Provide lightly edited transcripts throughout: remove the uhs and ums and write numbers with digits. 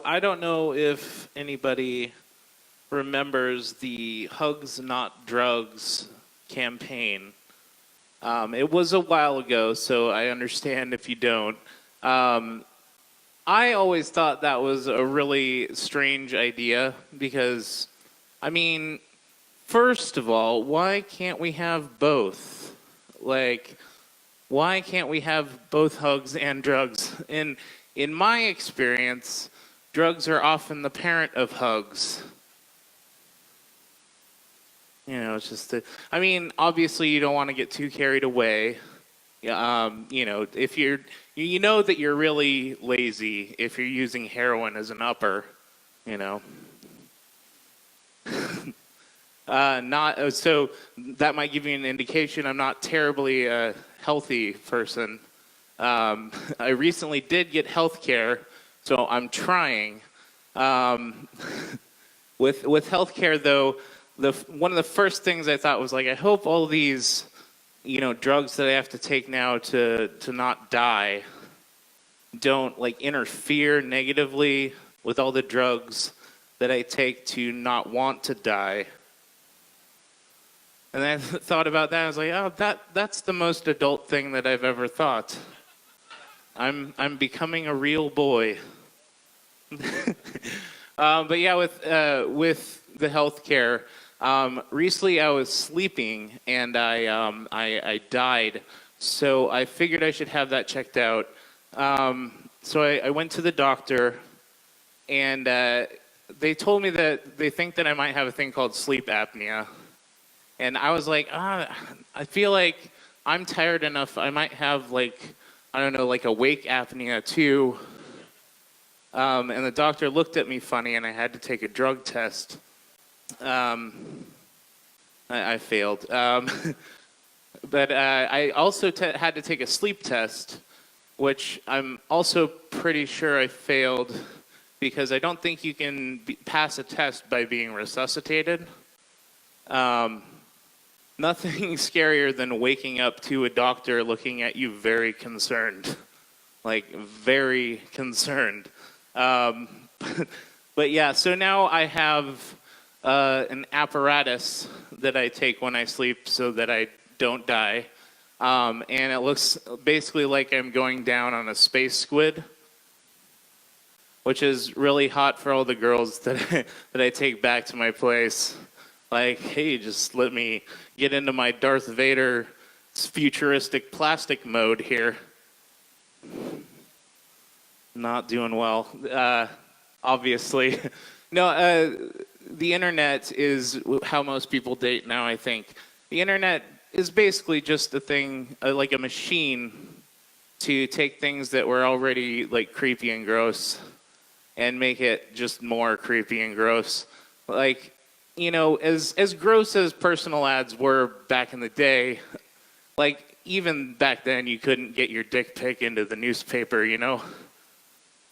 I don't know if anybody remembers the Hugs Not Drugs campaign. It was a while ago, so I understand if you don't. I always thought that was a really strange idea because, I mean, first of all, why can't we have both? Like, why can't we have both hugs and drugs? In my experience, drugs are often the parent of hugs. You know, it's just I mean, obviously you don't want to get too carried away. You know, if you know that you're really lazy if you're using heroin as an upper, you know. Not so that might give you an indication I'm not terribly healthy person. I recently did get health care, so I'm trying. With health care, though, one of the first things I thought was like, I hope all these, drugs that I have to take now to not die don't like interfere negatively with all the drugs that I take to not want to die. And I thought about that. I was like, oh, that's the most adult thing that I've ever thought. I'm becoming a real boy. But yeah, with the healthcare, recently I was sleeping and I died, so I figured I should have that checked out. So I went to the doctor, and they told me that they think that I might have a thing called sleep apnea. And I was like, I feel like I'm tired enough. I might have like a wake apnea too. And the doctor looked at me funny, and I had to take a drug test. I failed. But I also had to take a sleep test, which I'm also pretty sure I failed because I don't think you can pass a test by being resuscitated. Nothing scarier than waking up to a doctor looking at you very concerned. Like, very concerned. But yeah, so now I have an apparatus that I take when I sleep so that I don't die. And it looks basically like I'm going down on a space squid, which is really hot for all the girls that I take back to my place. Like, hey, just let me get into my Darth Vader futuristic plastic mode here. Not doing well, obviously. No, the internet is how most people date now, I think. The internet is basically just a thing, like a machine to take things that were already like creepy and gross and make it just more creepy and gross. Like, as gross as personal ads were back in the day, like even back then you couldn't get your dick pic into the newspaper,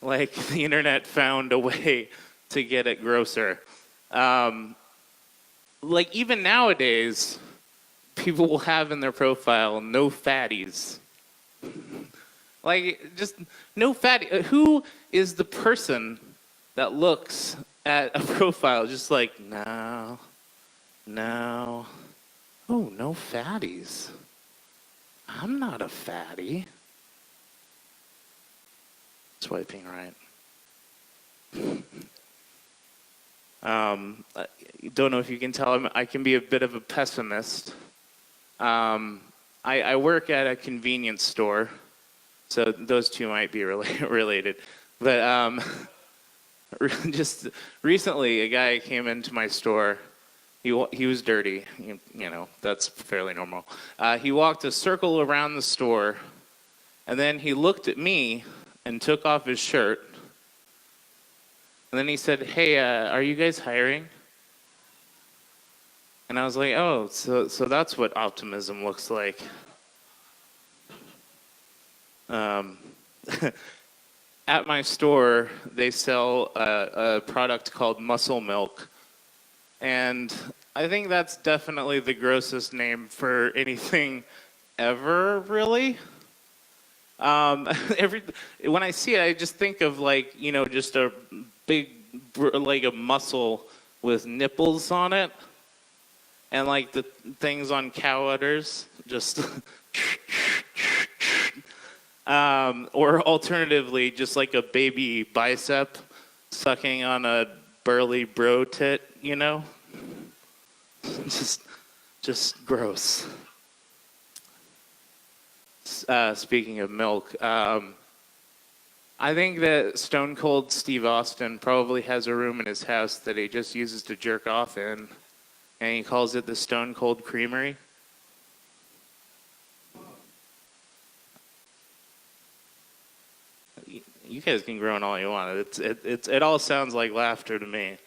Like the internet found a way to get it grosser. Like even nowadays, people will have in their profile no fatties. Like just no fatty. Who is the person that looks at a profile just like, no, oh, no fatties. I'm not a fatty. Swiping right. Don't know if you can tell, I can be a bit of a pessimist. I work at a convenience store, so those two might be related. But just recently, a guy came into my store. He was dirty, that's fairly normal. He walked a circle around the store, and then he looked at me and took off his shirt. And then he said, hey, are you guys hiring? And I was like, oh, so that's what optimism looks like. At my store, they sell a product called muscle milk. And I think that's definitely the grossest name for anything ever, really. When I see it, I just think of just a big like a mussel with nipples on it, and like the things on cow udders, just or alternatively, just like a baby bicep sucking on a burly bro tit, you know? just gross. Speaking of milk, I think that Stone Cold Steve Austin probably has a room in his house that he just uses to jerk off in, and he calls it the Stone Cold Creamery. You guys can groan all you want. It all sounds like laughter to me.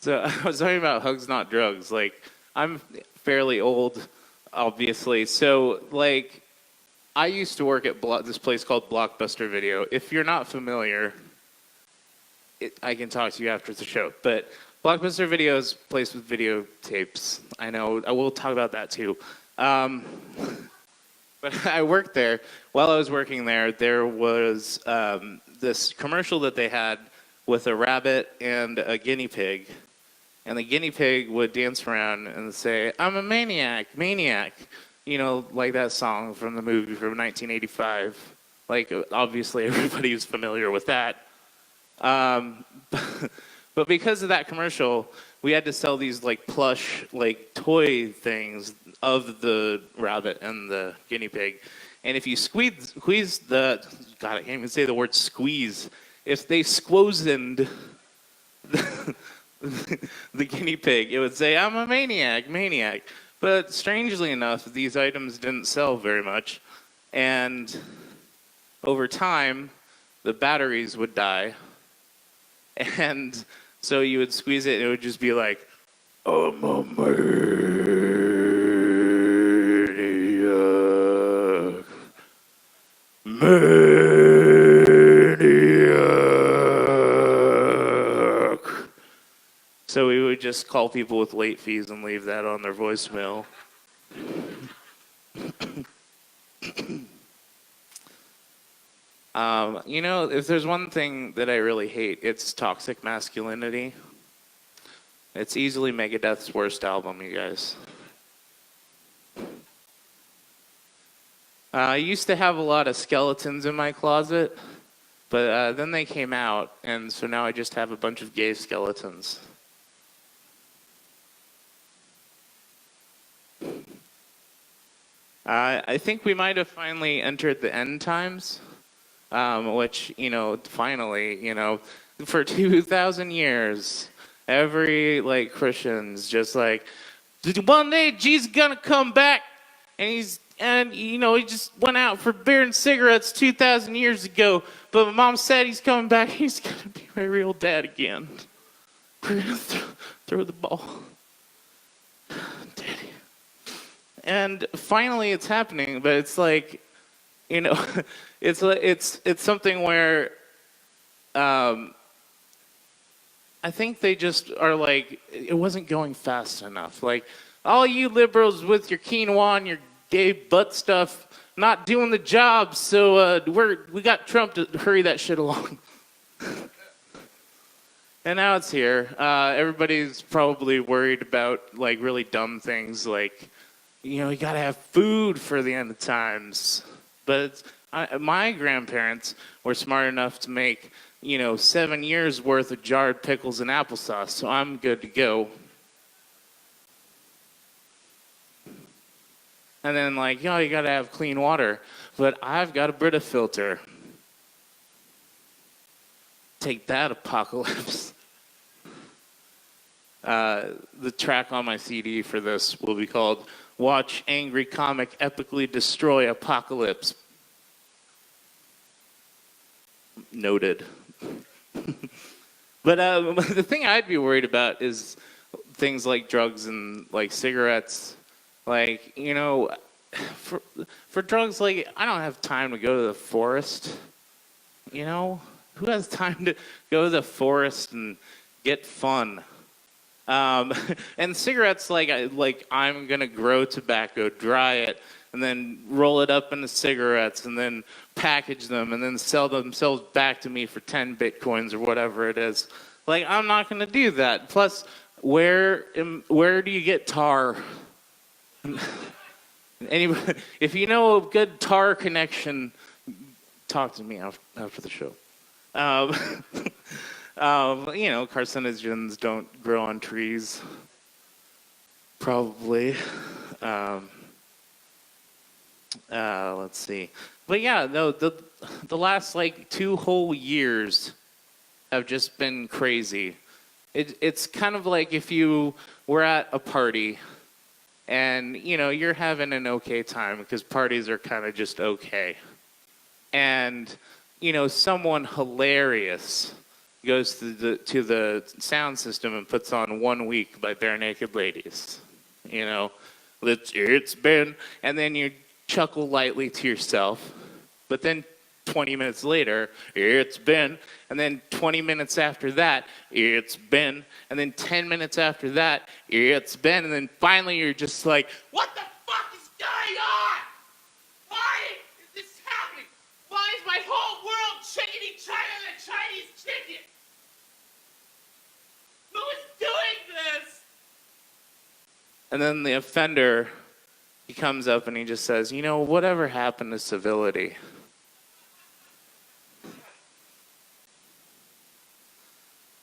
So I was talking about hugs, not drugs. Like, I'm fairly old, obviously. So, like, I used to work at this place called Blockbuster Video. If you're not familiar, I can talk to you after the show. But Blockbuster Video is a place with videotapes. I know. I will talk about that too. But I worked there. While I was working there, there was this commercial that they had with a rabbit and a guinea pig. And the guinea pig would dance around and say, "I'm a maniac, maniac." You know, like that song from the movie from 1985. Like, obviously, everybody was familiar with that. But because of that commercial, we had to sell these, like, plush, like, toy things of the rabbit and the guinea pig. And if you squeeze the... God, I can't even say the word squeeze. If they squozened the guinea pig, it would say, "I'm a maniac, maniac." But strangely enough, these items didn't sell very much. And over time, the batteries would die. And so you would squeeze it, and it would just be like, "I'm a maniac, maniac." So we would just call people with late fees and leave that on their voicemail. You know, if there's one thing that I really hate, it's toxic masculinity. It's easily Megadeth's worst album, you guys. I used to have a lot of skeletons in my closet, but then they came out, and so now I just have a bunch of gay skeletons. I think we might have finally entered the end times, which, you know, finally, you know, for 2,000 years, every, like, Christian's just like, one day Jesus gonna come back, and you know, he just went out for beer and cigarettes 2,000 years ago, but my mom said he's coming back, he's gonna be my real dad again. We're gonna throw the ball. Daddy. And finally it's happening, but it's like, you know, it's something where I think they just are like, it wasn't going fast enough. Like, all you liberals with your quinoa and your gay butt stuff not doing the job, so we got Trump to hurry that shit along. And now it's here. Everybody's probably worried about, like, really dumb things like, you know, you gotta have food for the end of times. But my grandparents were smart enough to make, you know, 7 years worth of jarred pickles and applesauce, so I'm good to go. And then, like, you gotta have clean water, but I've got a Brita filter. Take that, apocalypse. The track on my CD for this will be called "Watch Angry Comic Epically Destroy Apocalypse." Noted. But the thing I'd be worried about is things like drugs and, like, cigarettes. Like, you know, for drugs, like, I don't have time to go to the forest. You know? Who has time to go to the forest and get fun? And cigarettes, like I'm gonna grow tobacco, dry it, and then roll it up into cigarettes, and then package them, and then sell themselves back to me for 10 bitcoins or whatever it is. Like, I'm not going to do that. Plus, where do you get tar? Anybody, if you know a good tar connection, talk to me after the show. Carcinogens don't grow on trees. Probably. Let's see. But yeah, no, the last like 2 whole years have just been crazy. It's kind of like if you were at a party and, you're having an okay time because parties are kind of just okay. And, someone hilarious goes to the sound system and puts on 1 Week by Bare Naked Ladies. It's been, and then you chuckle lightly to yourself, but then 20 minutes later, it's been, and then 20 minutes after that, it's been, and then 10 minutes after that, it's been, and then finally you're just like, what the fuck is going on? Why is this happening? Why is my whole world chickeny China the Chinese chicken? Who is doing this? And then the offender, he comes up and he just says, whatever happened to civility?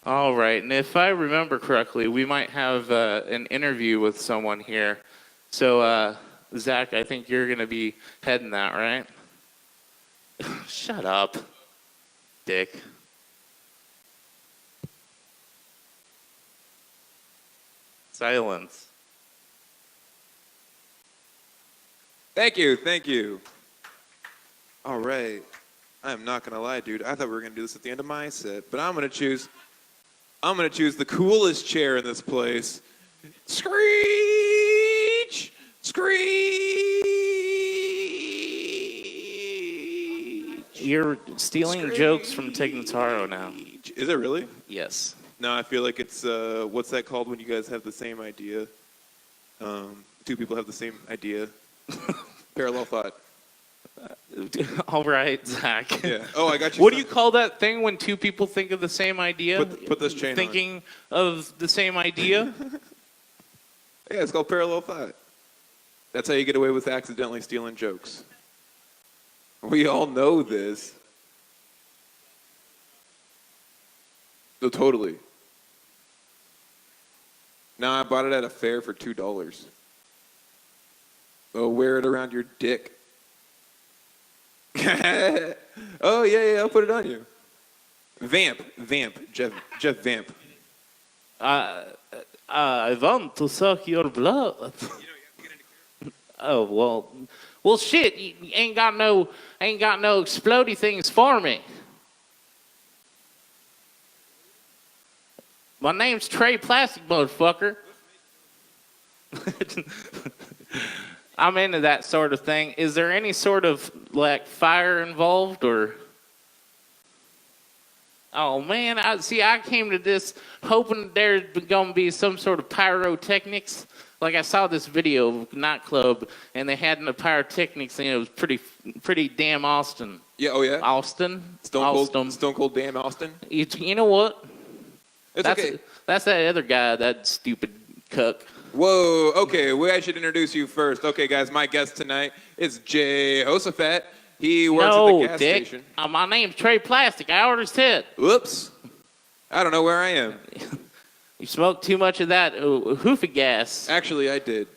All right, and if I remember correctly, we might have an interview with someone here. So, Zach, I think you're going to be heading that, right? Shut up, dick. Silence. Thank you. All right. I'm not going to lie, dude. I thought we were going to do this at the end of my set, but I'm going to choose the coolest chair in this place. Screech! Screech! You're stealing jokes from Tig Notaro now. Is it really? Yes. No, I feel like it's, what's that called when you guys have the same idea? 2 people have the same idea. Parallel thought. All right, Zach. Yeah. Oh, I got you. What do you call that thing when 2 people think of the same idea? Put this chain Thinking of the same idea? Yeah, it's called parallel thought. That's how you get away with accidentally stealing jokes. We all know this. No, totally. Now I bought it at a fair for $2. Oh, wear it around your dick. Oh, yeah, I'll put it on you. Vamp, Geoff Vamp. I want to suck your blood. Oh, well, shit, you ain't got no explodey things for me. My name's Trey Plastic, motherfucker. I'm into that sort of thing. Is there any sort of, like, fire involved, or? Oh, man, I came to this hoping there's going to be some sort of pyrotechnics. Like, I saw this video of a nightclub, and they had the pyrotechnics, and it was pretty damn Austin. Yeah, oh, yeah? Austin? Stone Cold damn Austin? You know what? That's okay. That's that other guy, that stupid cuck. Whoa, okay, I should introduce you first. Okay, guys, my guest tonight is Jehoshaphat. He works at the gas station. My name's Trey Plastic. I already said. Whoops. I don't know where I am. You smoked too much of that hoofy gas. Actually, I did.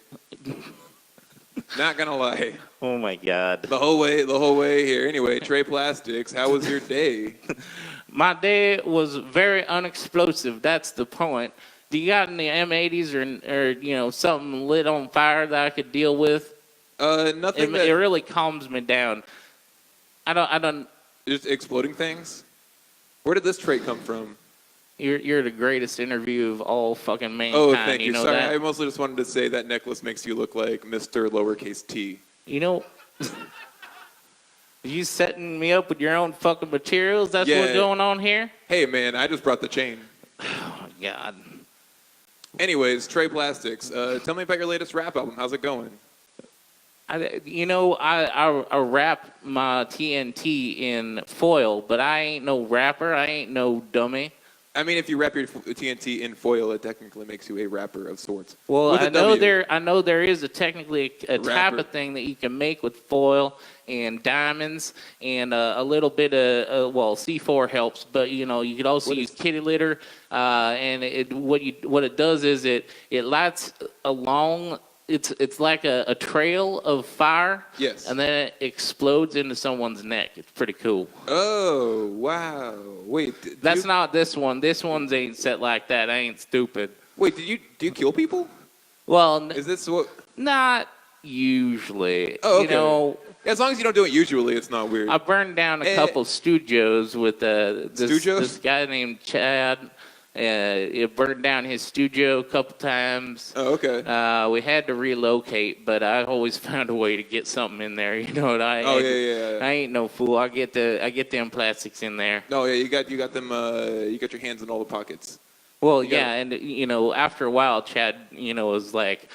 Not gonna lie. Oh my God. The whole way here. Anyway, Trey Plastics, how was your day? My day was very unexplosive. That's the point. Do you got any M80s or something lit on fire that I could deal with? Nothing. It really calms me down. I don't. Just exploding things. Where did this trait come from? You're the greatest interview of all fucking mankind. Oh, thank you. Know Sorry, that? I mostly just wanted to say that necklace makes you look like Mr. Lowercase T. You setting me up with your own fucking materials? That's what's going on here? Hey, man, I just brought the chain. Oh, my God. Anyways, Trey Plastics, tell me about your latest rap album. How's it going? I wrap my TNT in foil, but I ain't no rapper. I ain't no dummy. I mean, if you wrap your TNT in foil, it technically makes you a rapper of sorts. Well, With a W. I know there is technically a type Rapper. of thing that you can make with foil and diamonds and a little bit of C4 helps, but you could also use kitty litter. And what it does is it lights along. It's like a trail of fire. Yes. And then it explodes into someone's neck. It's pretty cool. Oh, wow. Wait. That's not this one. This one's ain't set like that. I ain't stupid. Wait, do you kill people? Well, Is this what? not usually. Oh, okay. As long as you don't do it usually, it's not weird. I burned down a couple studios with this guy named Chad. It burned down his studio a couple times. Oh, okay. We had to relocate, but I always found a way to get something in there. You know what I? Oh, yeah. I ain't no fool. I get them plastics in there. No, yeah, you got them. You got your hands in all the pockets. Well, yeah, and after a while, Chad, was like,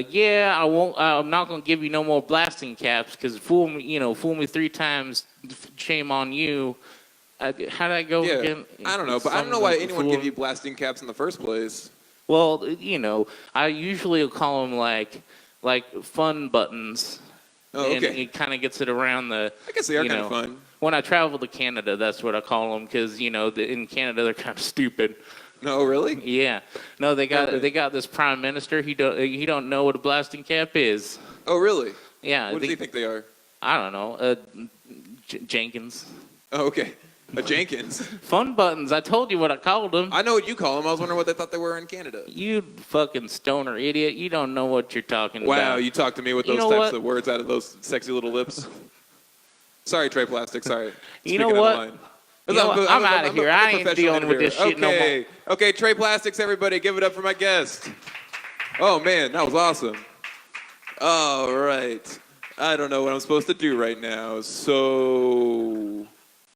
"Yeah, I won't. I'm not gonna give you no more blasting caps because fool me 3 times, shame on you." How'd I go again? I don't know, but I don't know why anyone would give you blasting caps in the first place. Well, I usually call them like fun buttons. Oh, okay. And it kind of gets it around the. I guess they are kind of fun. When I travel to Canada, that's what I call them because in Canada they're kind of stupid. No, really? Yeah. No, they got this prime minister. He don't know what a blasting cap is. Oh, really? Yeah. What do you think they are? I don't know. Jenkins. Oh, okay. A Jenkins. Fun buttons. I told you what I called them. I know what you call them. I was wondering what they thought they were in Canada. You fucking stoner idiot. You don't know what you're talking about. Wow, you talk to me with those types of words out of those sexy little lips. Sorry, Trey Plastic. Sorry. You know what? I'm out of here. I ain't dealing with this shit no more. Okay, Trey Plastics, everybody, give it up for my guest. Oh, man, that was awesome. All right. I don't know what I'm supposed to do right now, so...